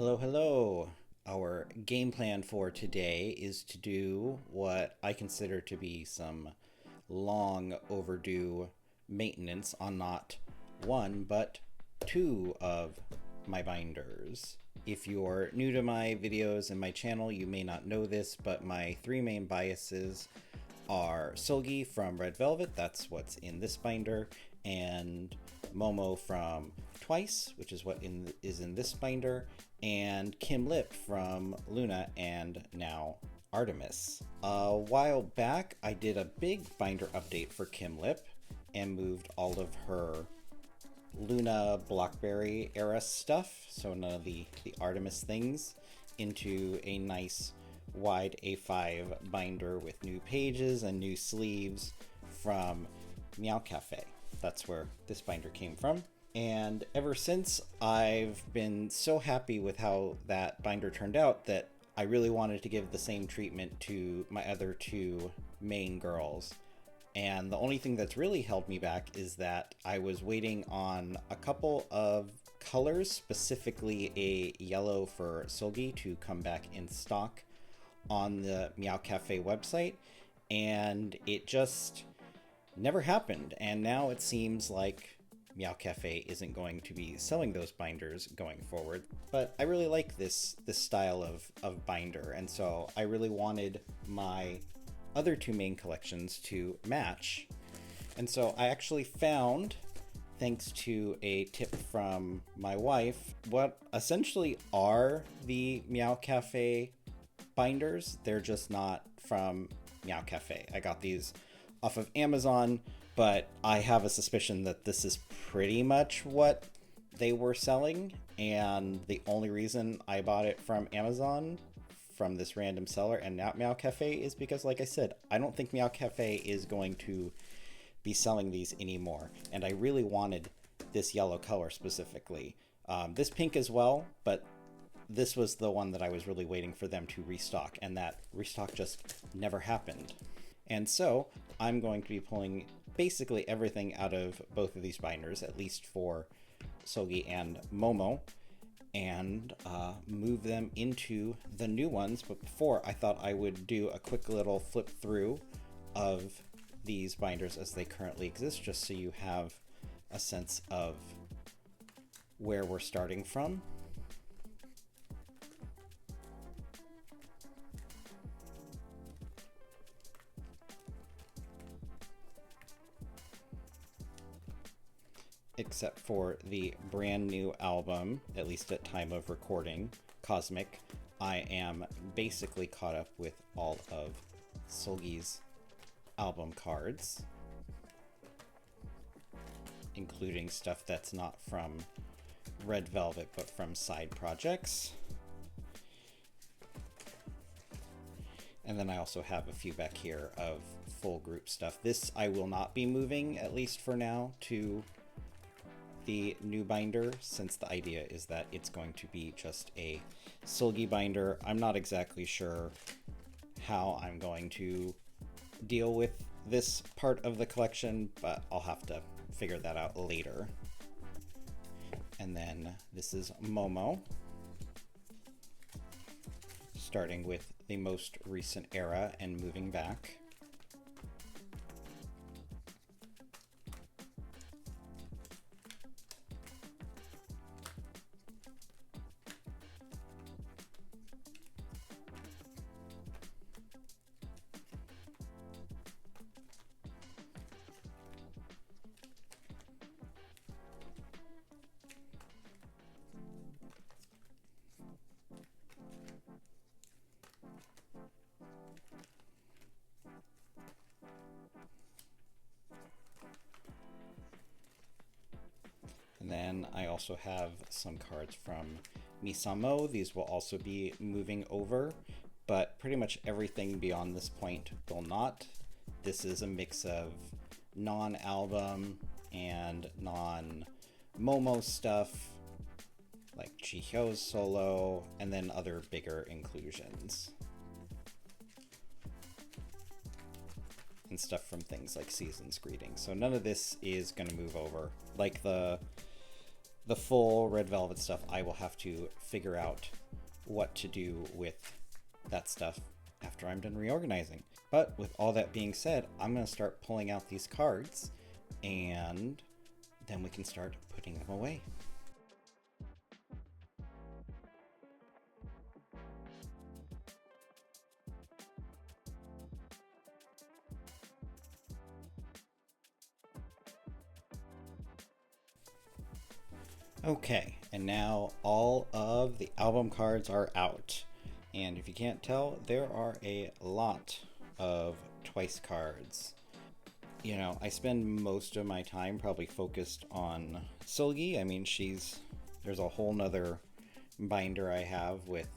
Hello, hello. Our game plan for today is to do what I consider to be some long overdue maintenance on not one, but two of my binders. If you're new to my videos and my channel, you may not know this, but my three main biases are Seulgi from Red Velvet, that's what's in this binder, and Momo from Twice, which is what is in this binder, and Kim Lip from Luna and now Artemis. A while back, I did a big binder update for Kim Lip and moved all of her Luna Blackberry era stuff, so none of the Artemis things, into a nice wide A5 binder with new pages and new sleeves from Meow Cafe. That's where this binder came from. And ever since, I've been so happy with how that binder turned out that I really wanted to give the same treatment to my other two main girls. And the only thing that's really held me back is that I was waiting on a couple of colors, specifically a yellow for Seulgi, to come back in stock on the Meow Cafe website, and it just never happened. And now it seems like Meow Cafe isn't going to be selling those binders going forward. But I really like this style of binder, and so I really wanted my other two main collections to match. And so I actually found, thanks to a tip from my wife, what essentially are the Meow Cafe binders. They're just not from Meow Cafe. I got these off of Amazon, but I have a suspicion that this is pretty much what they were selling, and the only reason I bought it from Amazon from this random seller and not Meow Cafe is because, like I said, I don't think Meow Cafe is going to be selling these anymore, and I really wanted this yellow color specifically. This pink as well, but this was the one that I was really waiting for them to restock, and that restock just never happened. And so I'm going to be pulling basically everything out of both of these binders, at least for Seulgi and Momo, and move them into the new ones. But before, I thought I would do a quick little flip through of these binders as they currently exist, just so you have a sense of where we're starting from. Except for the brand new album, at least at time of recording, Cosmic, I am basically caught up with all of Seulgi's album cards, including stuff that's not from Red Velvet but from side projects. And then I also have a few back here of full group stuff. This I will not be moving, at least for now, to the new binder, since the idea is that it's going to be just a Seulgi binder. I'm not exactly sure how I'm going to deal with this part of the collection, but I'll have to figure that out later. And then this is Momo, starting with the most recent era and moving back. And then I also have some cards from Misamo. These will also be moving over, but pretty much everything beyond this point will not. This is a mix of non-album and non-Momo stuff, like Chihyo's solo, and then other bigger inclusions. And stuff from things like Season's Greeting. So none of this is going to move over. Like the the full Red Velvet stuff, I will have to figure out what to do with that stuff after I'm done reorganizing. But with all that being said, I'm going to start pulling out these cards, and then we can start putting them away. Okay, and now all of the album cards are out. And if you can't tell, there are a lot of Twice cards. You know, I spend most of my time probably focused on Seulgi. I mean, there's a whole nother binder I have with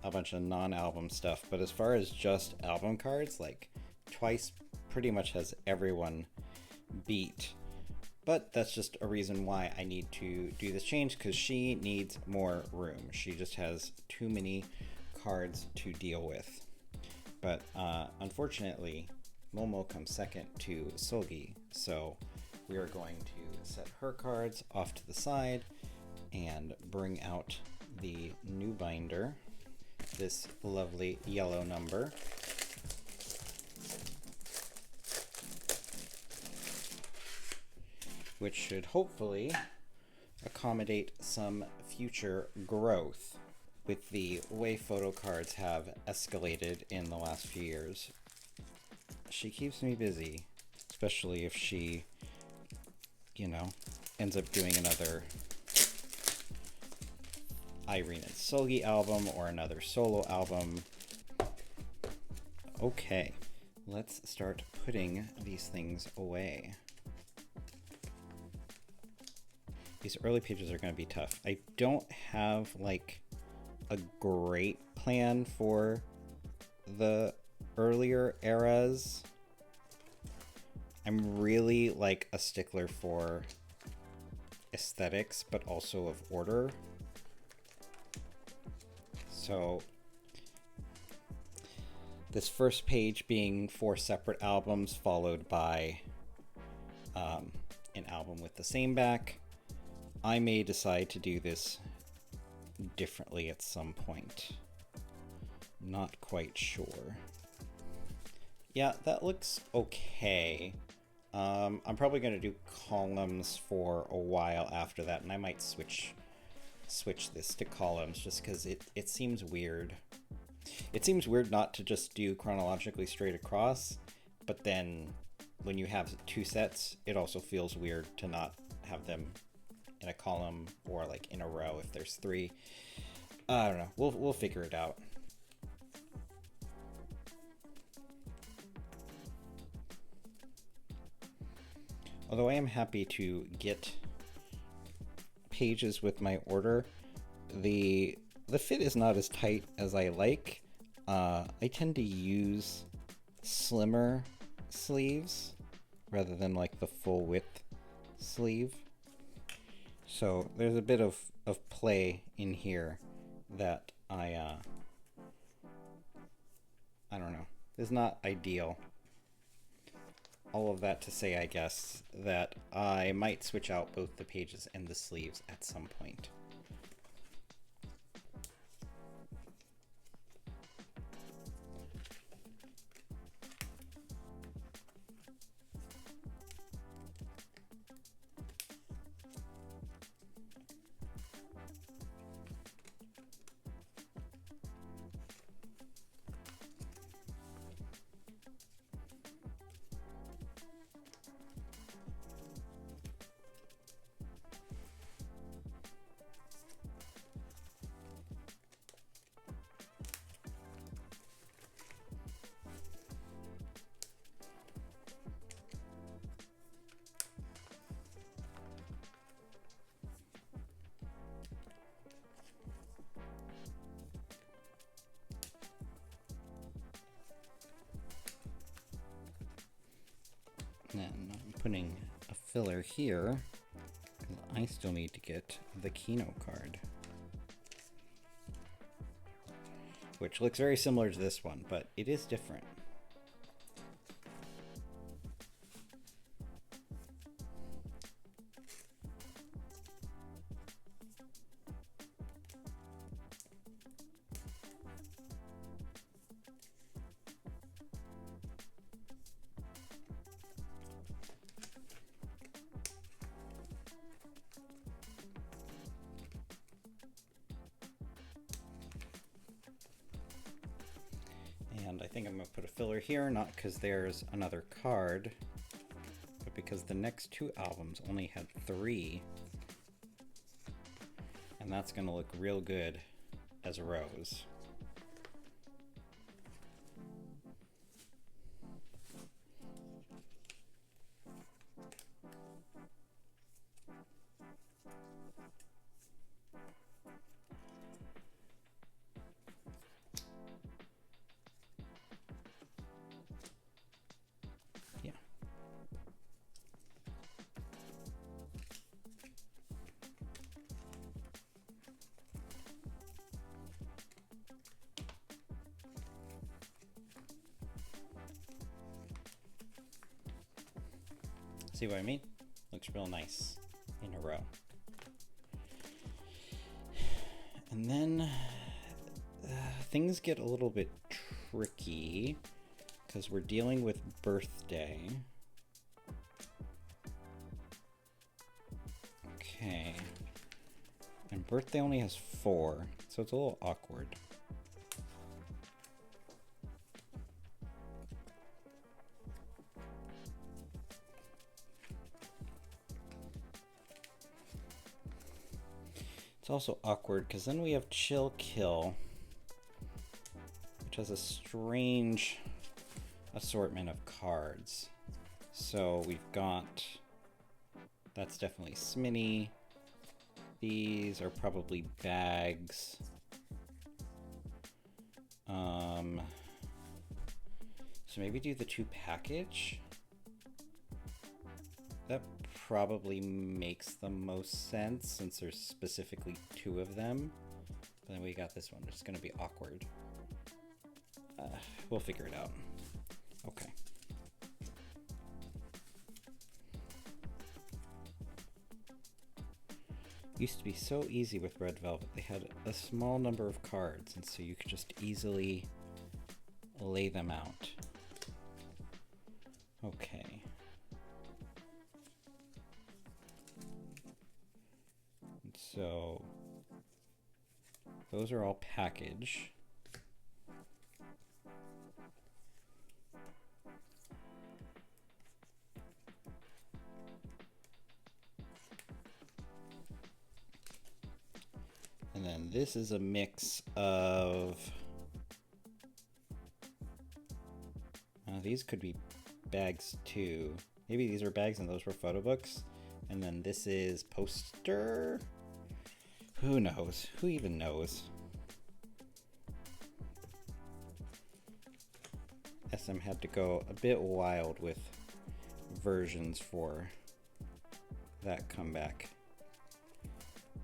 a bunch of non-album stuff. But as far as just album cards, like Twice pretty much has everyone beat. But that's just a reason why I need to do this change, because she needs more room. She just has too many cards to deal with. But unfortunately, Momo comes second to Seulgi, so we are going to set her cards off to the side and bring out the new binder, this lovely yellow number. Which should hopefully accommodate some future growth. With the way photo cards have escalated in the last few years, she keeps me busy, especially if she, you know, ends up doing another Irene and Seulgi album or another solo album. Okay, let's start putting these things away. These early pages are going to be tough. I don't have like a great plan for the earlier eras. I'm really like a stickler for aesthetics, but also of order. So this first page being 4 separate albums, followed by an album with the same back. I may decide to do this differently at some point. Not quite sure. Yeah, that looks okay. I'm probably going to do columns for a while after that, and I might switch this to columns just because it seems weird. It seems weird not to just do chronologically straight across, but then when you have 2 sets, it also feels weird to not have them in a column or like in a row if there's 3. I don't know. We'll figure it out. Although I am happy to get pages with my order, the fit is not as tight as I like. I tend to use slimmer sleeves rather than like the full width sleeve. So there's a bit of play in here that I don't know, is not ideal. All of that to say, I guess, that I might switch out both the pages and the sleeves at some point. Then I'm putting a filler here, because I still need to get the Kino card, which looks very similar to this one, but it is different. And I think I'm going to put a filler here, not because there's another card, but because the next two albums only had 3. And that's going to look real good as rows. Yeah. See what I mean? Looks real nice in a row. And then things get a little bit tricky because we're dealing with birthday. Okay. And birthday only has 4, so it's a little awkward. It's also awkward because then we have Chill Kill, which has a strange assortment of cards. So we've got, that's definitely Sminny. These are probably bags. So maybe do the 2 package. That probably makes the most sense since there's specifically 2 of them. But then we got this one. It's going to be awkward. We'll figure it out. Okay. Used to be so easy with Red Velvet. They had a small number of cards, and so you could just easily lay them out. Okay. So those are all package. And then this is a mix of, these could be bags too. Maybe these are bags and those were photo books. And then this is poster. Who knows? Who even knows? SM had to go a bit wild with versions for that comeback.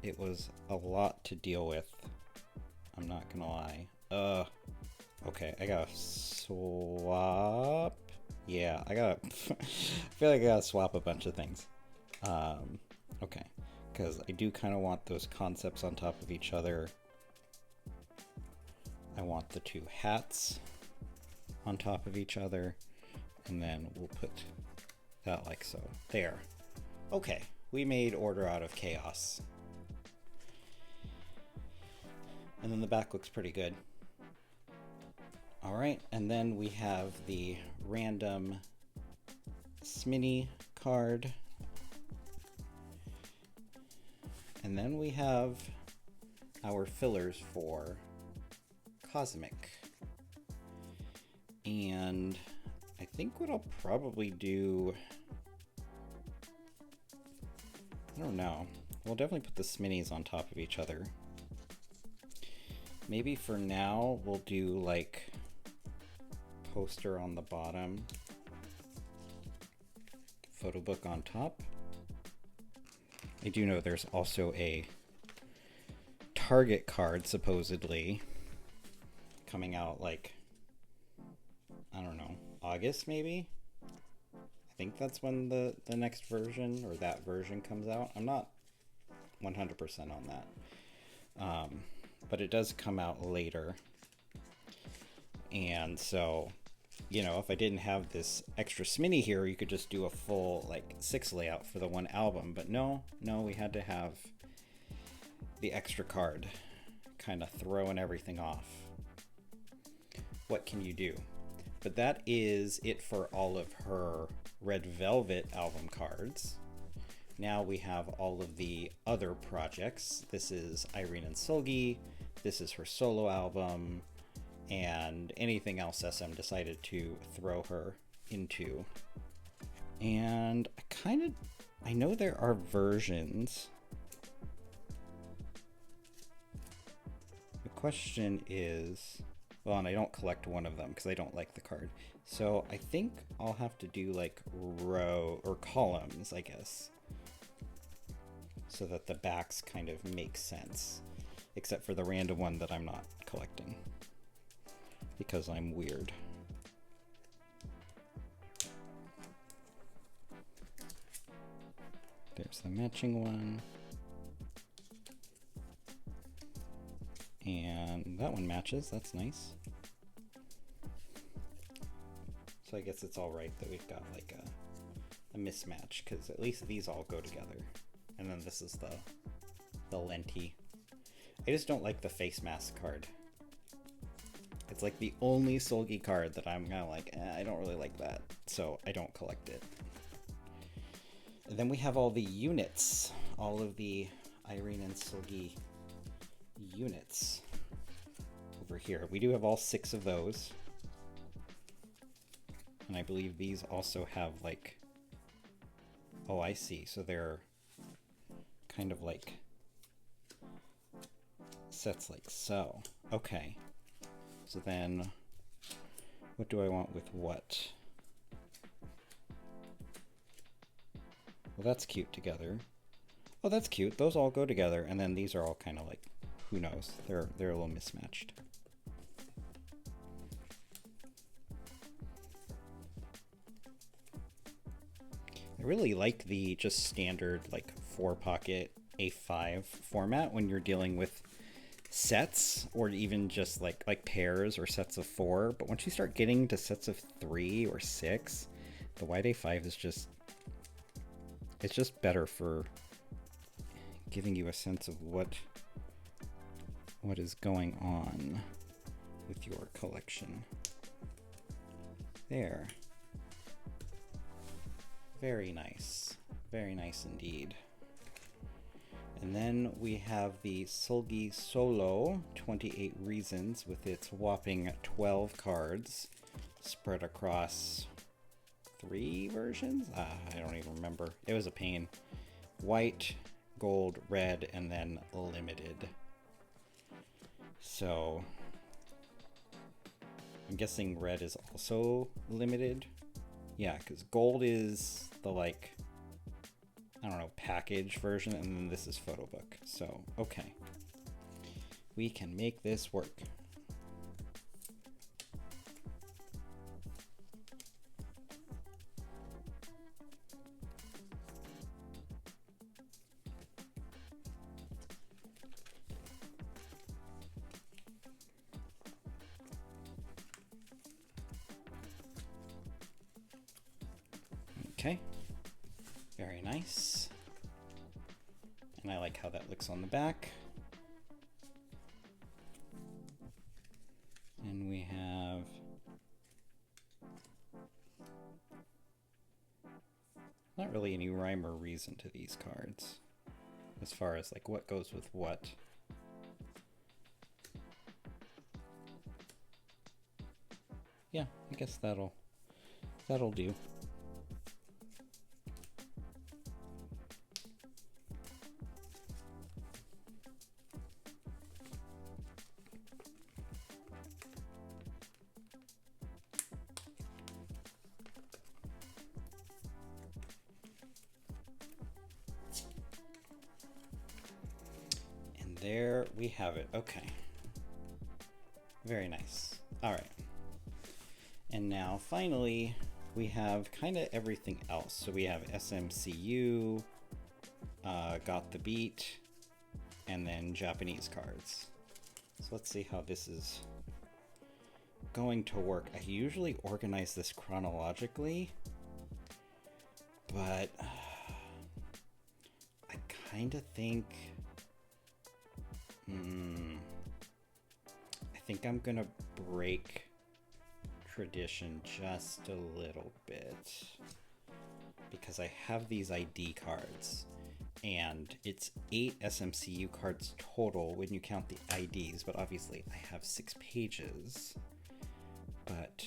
It was a lot to deal with. I'm not gonna lie. Okay, I gotta swap. Yeah, I gotta. I feel like I gotta swap a bunch of things. Okay, because I do kind of want those concepts on top of each other. I want the 2 hats on top of each other, and then we'll put that like so. There. Okay, we made order out of chaos. And then the back looks pretty good. All right, and then we have the random Sminny card. And then we have our fillers for Cosmic. And I think what I'll probably do, I don't know. We'll definitely put the Sminnies on top of each other. Maybe for now we'll do like poster on the bottom, photo book on top. I do know there's also a Target card supposedly coming out like, I don't know, August maybe? I think that's when the next version or that version comes out. I'm not 100% on that. But it does come out later. And so, you know, if I didn't have this extra Sminny here, you could just do a full like 6 layout for the one album. But no, we had to have the extra card kind of throwing everything off. what can you do? But that is it for all of her Red Velvet album cards. Now we have all of the other projects. This is Irene and Seulgi. This is her solo album, and anything else SM decided to throw her into. And I know there are versions. The question is, well, and I don't collect one of them because I don't like the card. So I think I'll have to do like row or columns, I guess, so that the backs kind of make sense, except for the random one that I'm not collecting because I'm weird. There's the matching one. And that one matches, that's nice. So I guess it's all right that we've got like a mismatch, because at least these all go together. And then this is the lenti. I just don't like the face mask card. It's like the only Seulgi card that I'm kind of like, I don't really like that, so I don't collect it. And then we have all the units, all of the Irene and Seulgi units over here. We do have all 6 of those. And I believe these also have like, oh, I see. So they're kind of like sets like so. Okay. So then what do I want with what? Well, that's cute together. Oh, that's cute. Those all go together. And then these are all kind of like, who knows? They're a little mismatched. I really like the just standard like 4-pocket A5 format when you're dealing with sets, or even just like pairs or sets of 4. But once you start getting to sets of 3 or 6, the wide A5 is just, it's just better for giving you a sense of what is going on with your collection. There. Very nice. Very nice indeed. And then we have the Seulgi Solo 28 Reasons with its whopping 12 cards spread across 3 versions? I don't even remember. It was a pain. White, gold, red, and then limited. So I'm guessing red is also limited. Yeah, because gold is the like, I don't know, package version, and then this is photo book. So, okay. We can make this work. Okay, very nice. And I like how that looks on the back. And we have not really any rhyme or reason to these cards as far as like what goes with what. Yeah, I guess that'll do. There we have it. Okay. Very nice. All right. And now finally we have kind of everything else. So we have SMCU, Got the Beat, and then Japanese cards. So let's see how this is going to work. I usually organize this chronologically, but I kind of think I think I'm gonna break tradition just a little bit because I have these ID cards, and it's 8 SMCU cards total when you count the IDs, but obviously I have 6 pages. But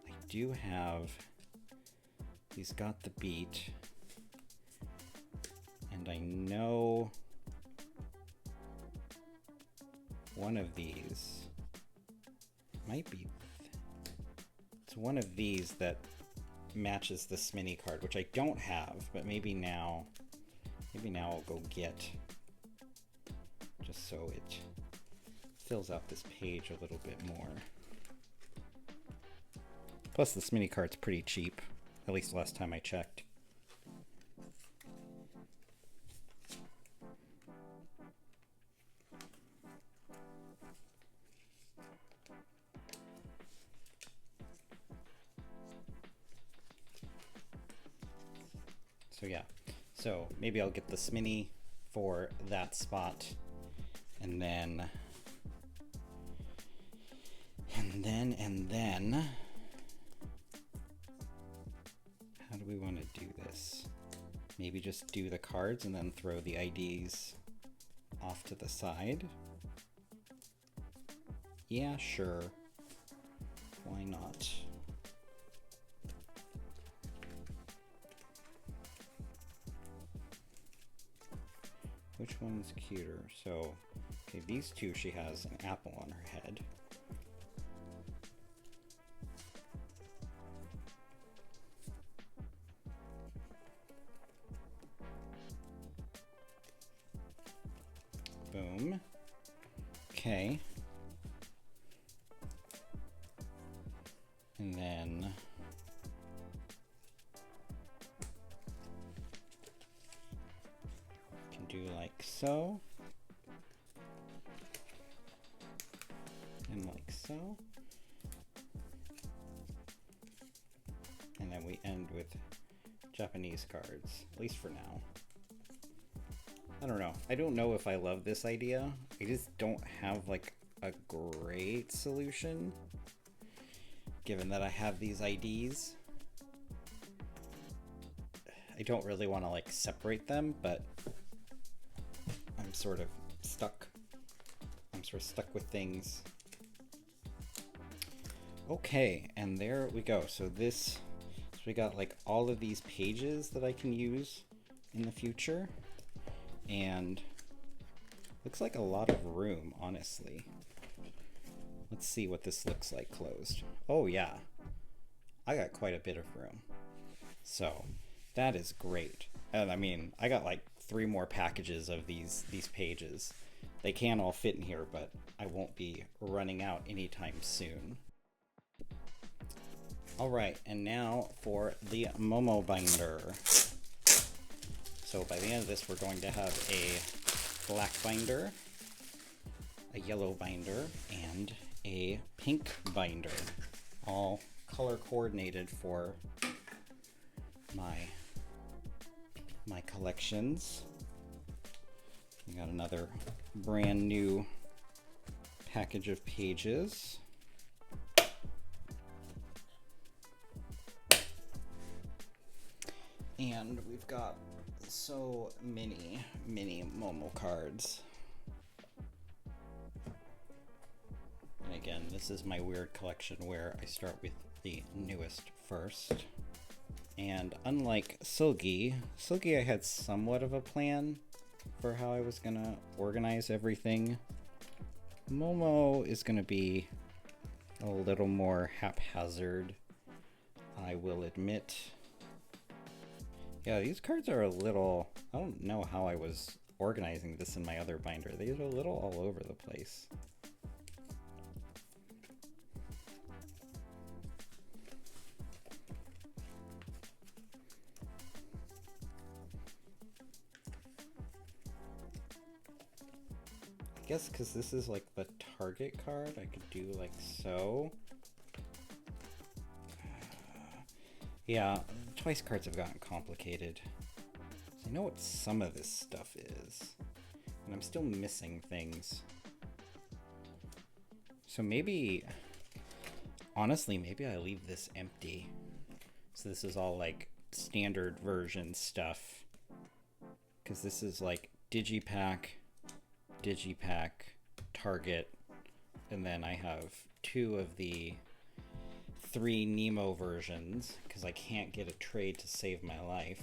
I do have He's Got the Beat, and I know one of these might be, it's one of these that matches this mini card, which I don't have, but maybe now I'll go get, just so it fills out this page a little bit more. Plus this mini card's pretty cheap, at least last time I checked. So yeah, so maybe I'll get this mini for that spot, and then how do we want to do this? Maybe just do the cards and then throw the IDs off to the side? Yeah, sure. Why not? Which one's cuter? So, okay, these two, she has an apple on her head. Boom. Okay. And then can do like so. And like so. And then we end with Japanese cards, at least for now. I don't know. I don't know if I love this idea. I just don't have like a great solution, given that I have these IDs. I don't really want to like separate them, but I'm sort of stuck. I'm sort of stuck with things. Okay, and there we go. So we got like all of these pages that I can use in the future. And looks like a lot of room, honestly. Let's see what this looks like closed. Oh yeah, I got quite a bit of room. So that is great. And I mean, I got like 3 more packages of these pages. They can all fit in here, but I won't be running out anytime soon. All right, and now for the Momo Binder. So by the end of this, we're going to have a black binder, a yellow binder, and a pink binder, all color coordinated for my collections. We got another brand new package of pages. And we've got so many Momo cards. And again, this is my weird collection where I start with the newest first. And unlike Seulgi, I had somewhat of a plan for how I was gonna organize everything. Momo is gonna be a little more haphazard, I will admit. Yeah, these cards are a little, I don't know how I was organizing this in my other binder. These are a little all over the place. I guess because this is like the target card, I could do like so. Yeah, twice cards have gotten complicated. I know what some of this stuff is, and I'm still missing things. So maybe Honestly, maybe I leave this empty. So this is all like standard version stuff. Because this is like Digipack, Target, and then I have 2 of the 3 Nemo versions because I can't get a trade to save my life.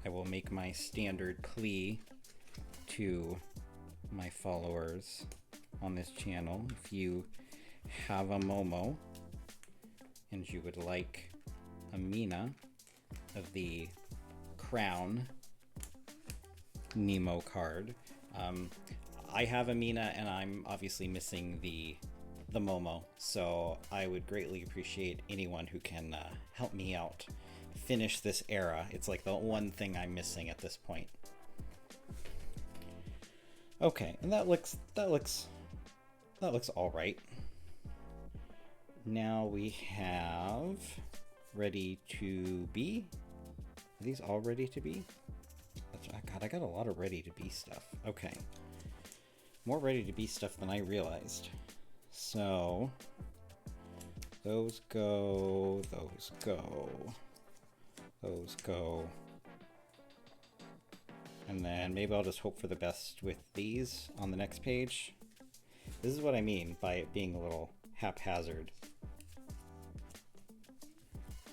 I will make my standard plea to my followers on this channel. If you have a Momo and you would like a Mina of the Crown Nemo card, I have a Mina and I'm obviously missing the Momo, so I would greatly appreciate anyone who can help me out finish this era. It's like the one thing I'm missing at this point. Okay, and that looks all right. Now we have ready to be. Are these all ready to be? God, I got a lot of ready to be stuff. Okay, more ready to be stuff than I realized. So those go, those go, those go. And then maybe I'll just hope for the best with these on the next page. This is what I mean by it being a little haphazard.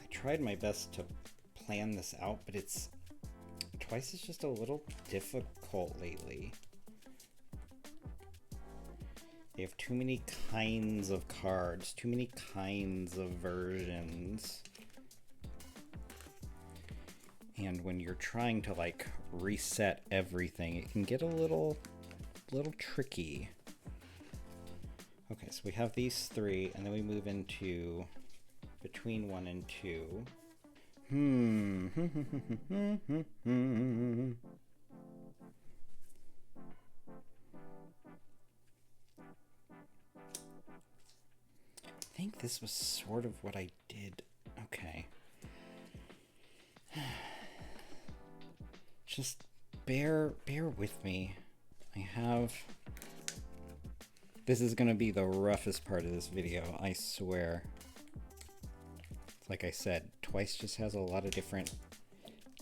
I tried my best to plan this out, but Twice is just a little difficult lately. They have too many kinds of cards, too many kinds of versions. And when you're trying to like reset everything, it can get a little tricky. Okay, so we have these 3, and then we move into between 1 and 2. I think this was sort of what I did. Okay. Just bear with me. This is gonna be the roughest part of this video, I swear. Like I said, Twice just has a lot of different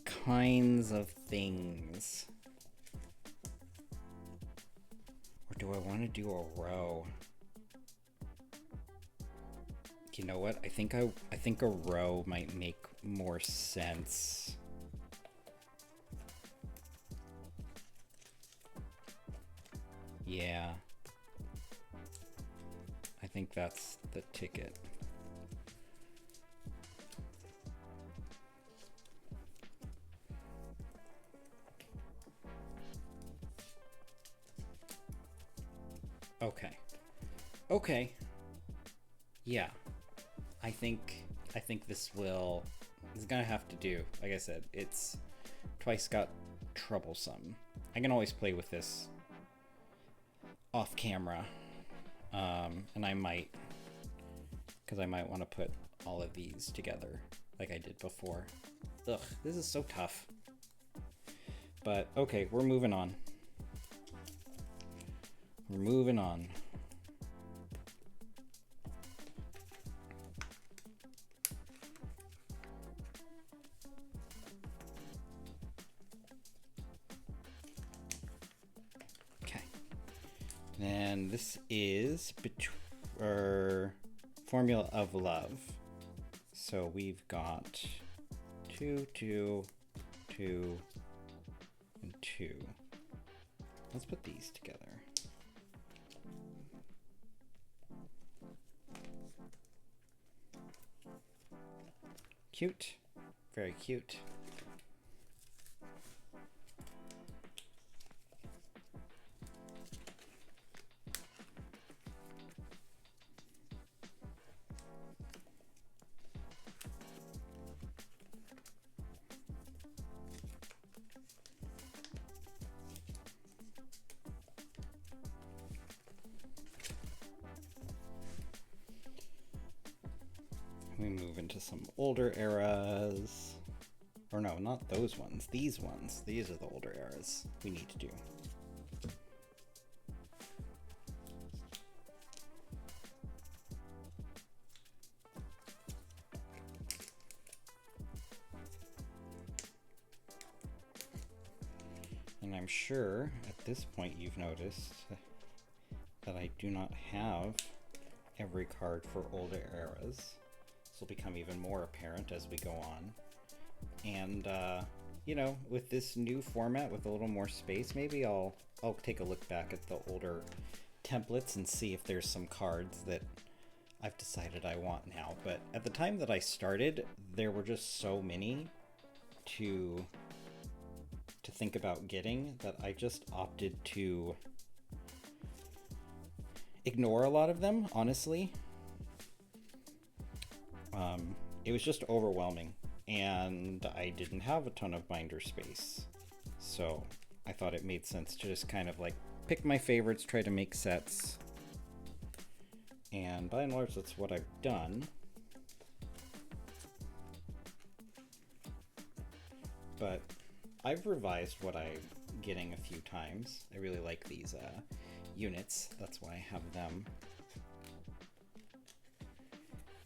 kinds of things. Or do I want to do a row? You know what? I think a row might make more sense. Yeah. I think that's the ticket. Okay. Yeah. I think this is gonna have to do. Like I said, it's Twice got troublesome. I can always play with this off camera. And I might, because I might want to put all of these together like I did before. Ugh, this is so tough. But okay, we're moving on. We're moving on. And this is Formula of Love. So we've got 2, 2, 2, and 2. Let's put these together. Cute. Very cute. We move into some older eras. Or no, not those ones. These ones. These are the older eras we need to do. And I'm sure at this point you've noticed that I do not have every card for older eras. This will become even more apparent as we go on. And, you know, with this new format with a little more space, maybe I'll take a look back at the older templates and see if there's some cards that I've decided I want now. But at the time that I started, there were just so many to think about getting that I just opted to ignore a lot of them, honestly. It was just overwhelming, and I didn't have a ton of binder space. So I thought it made sense to just kind of like pick my favorites, try to make sets. And by and large, that's what I've done. But I've revised what I'm getting a few times. I really like these units. That's why I have them.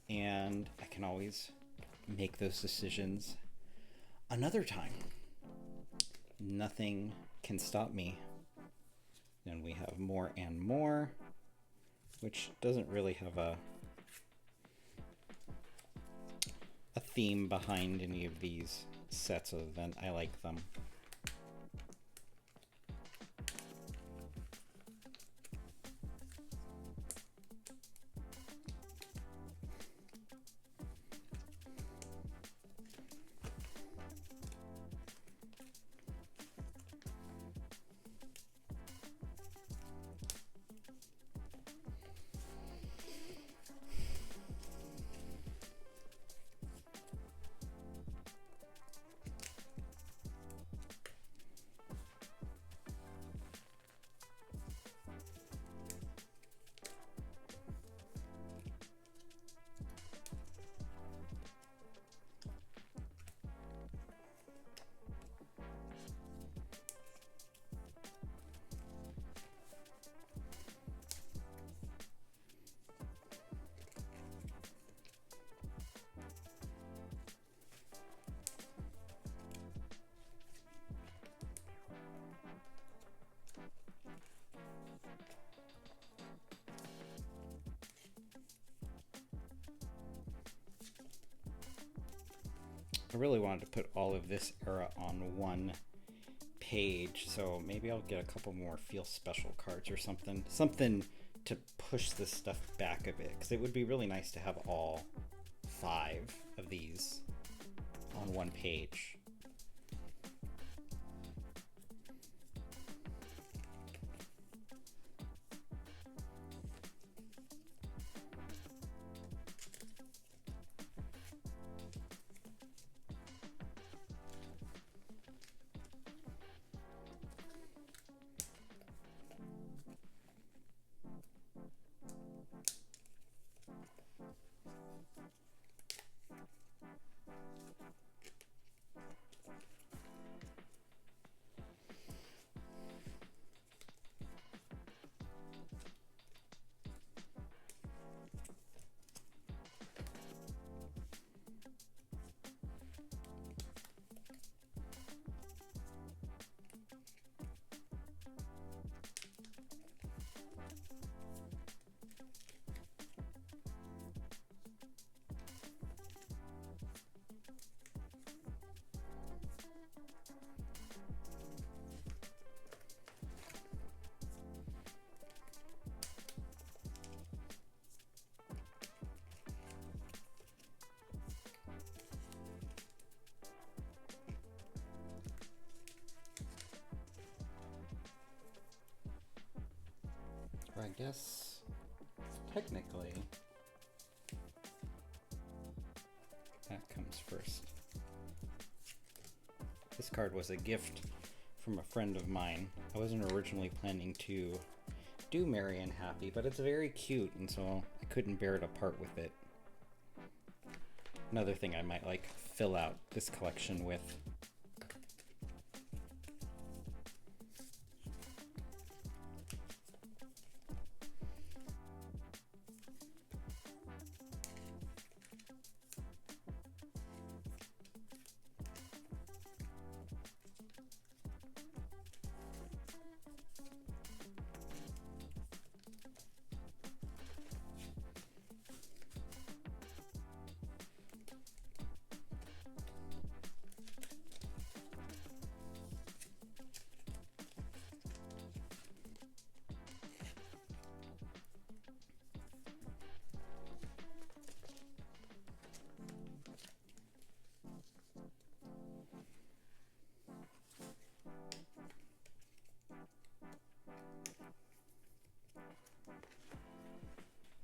And I can always make those decisions another time. Nothing can stop me. Then we have more and more, which doesn't really have a theme behind any of these sets other than I like them. I really wanted to put all of this era on one page, so maybe I'll get a couple more feel special cards or something to push this stuff back a bit, because it would be really nice to have all 5 of these on one page. Or I guess, technically, that comes first. This card was a gift from a friend of mine. I wasn't originally planning to do Merry and Happy, but it's very cute, and so I couldn't bear to part with it. Another thing I might like fill out this collection with.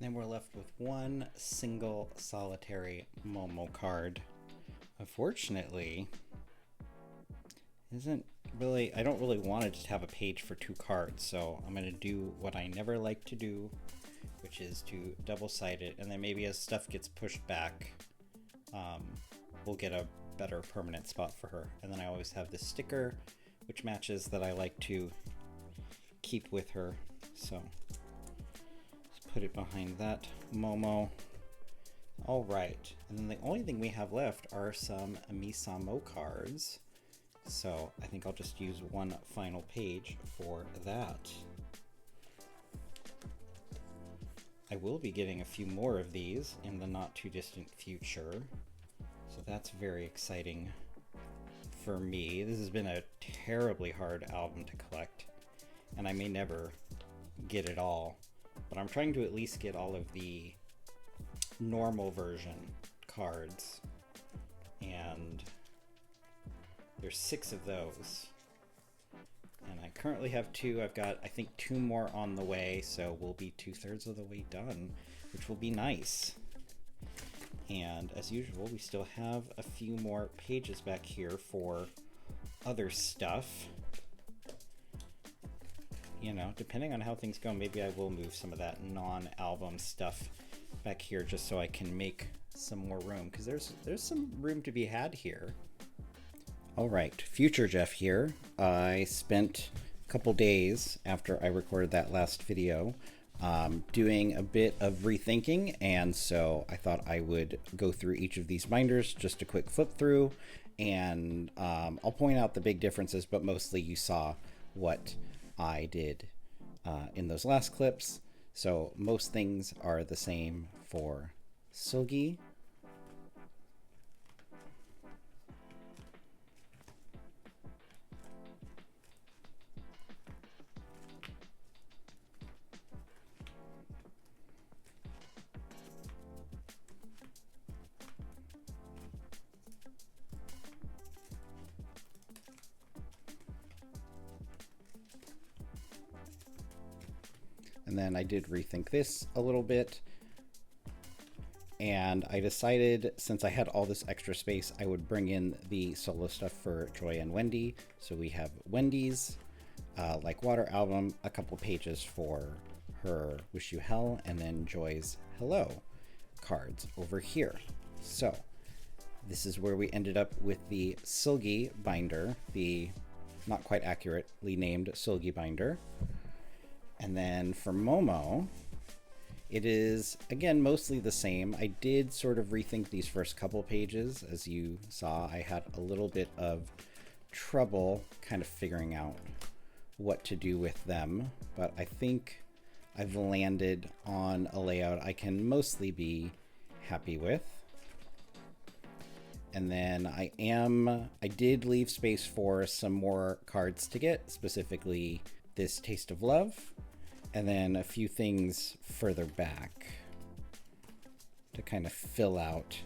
Then we're left with one single solitary Momo card. Unfortunately, I don't really want it to have a page for 2 cards, so I'm going to do what I never like to do, which is to double-side it, and then maybe as stuff gets pushed back, we'll get a better permanent spot for her. And then I always have this sticker, which matches, that I like to keep with her. So let's put it behind that Momo. All right, and then the only thing we have left are some Misamo cards. So I think I'll just use one final page for that. I will be getting a few more of these in the not too distant future, so that's very exciting for me. This has been a terribly hard album to collect, and I may never get it all, but I'm trying to at least get all of the normal version cards, and there's 6 of those. And I currently have 2. I've got, I think, 2 more on the way, so we'll be 2/3 of the way done, which will be nice. And as usual, we still have a few more pages back here for other stuff. You know, depending on how things go, maybe I will move some of that non-album stuff back here just so I can make some more room, because there's some room to be had here. All right, future Jeff here. I spent a couple days after I recorded that last video doing a bit of rethinking, and so I thought I would go through each of these binders, just a quick flip through, and I'll point out the big differences, but mostly you saw what I did in those last clips. So most things are the same for Seulgi. And then I did rethink this a little bit, and I decided, since I had all this extra space, I would bring in the solo stuff for Joy and Wendy. So we have Wendy's Like Water album, a couple pages for her Wish You Hell, and then Joy's Hello cards over here. So this is where we ended up with the Seulgi binder, the not quite accurately named Seulgi binder. And then for Momo, it is, again, mostly the same. I did sort of rethink these first couple pages. As you saw, I had a little bit of trouble kind of figuring out what to do with them, but I think I've landed on a layout I can mostly be happy with. And then I did leave space for some more cards to get, specifically this Taste of Love, and then a few things further back to kind of fill out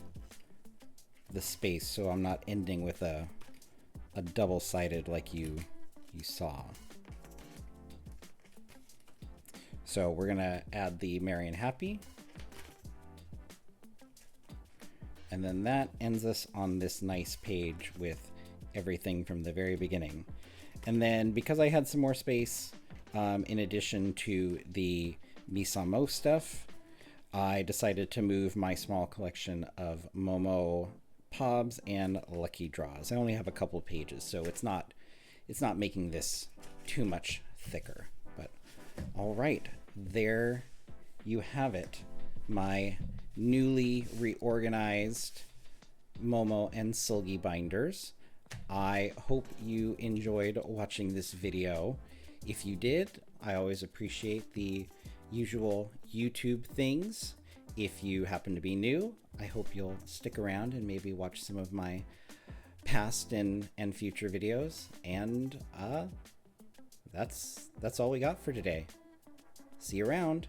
the space so I'm not ending with a double-sided like you saw. So we're gonna add the Merry and Happy, and then that ends us on this nice page with everything from the very beginning. And then because I had some more space, in addition to the Misamo stuff, I decided to move my small collection of Momo Pobs and Lucky Draws. I only have a couple of pages, so it's not making this too much thicker. But all right, there you have it. My newly reorganized Momo and Seulgi binders. I hope you enjoyed watching this video. If you did, I always appreciate the usual YouTube things. If you happen to be new, I hope you'll stick around and maybe watch some of my past and future videos. And that's all we got for today. See you around.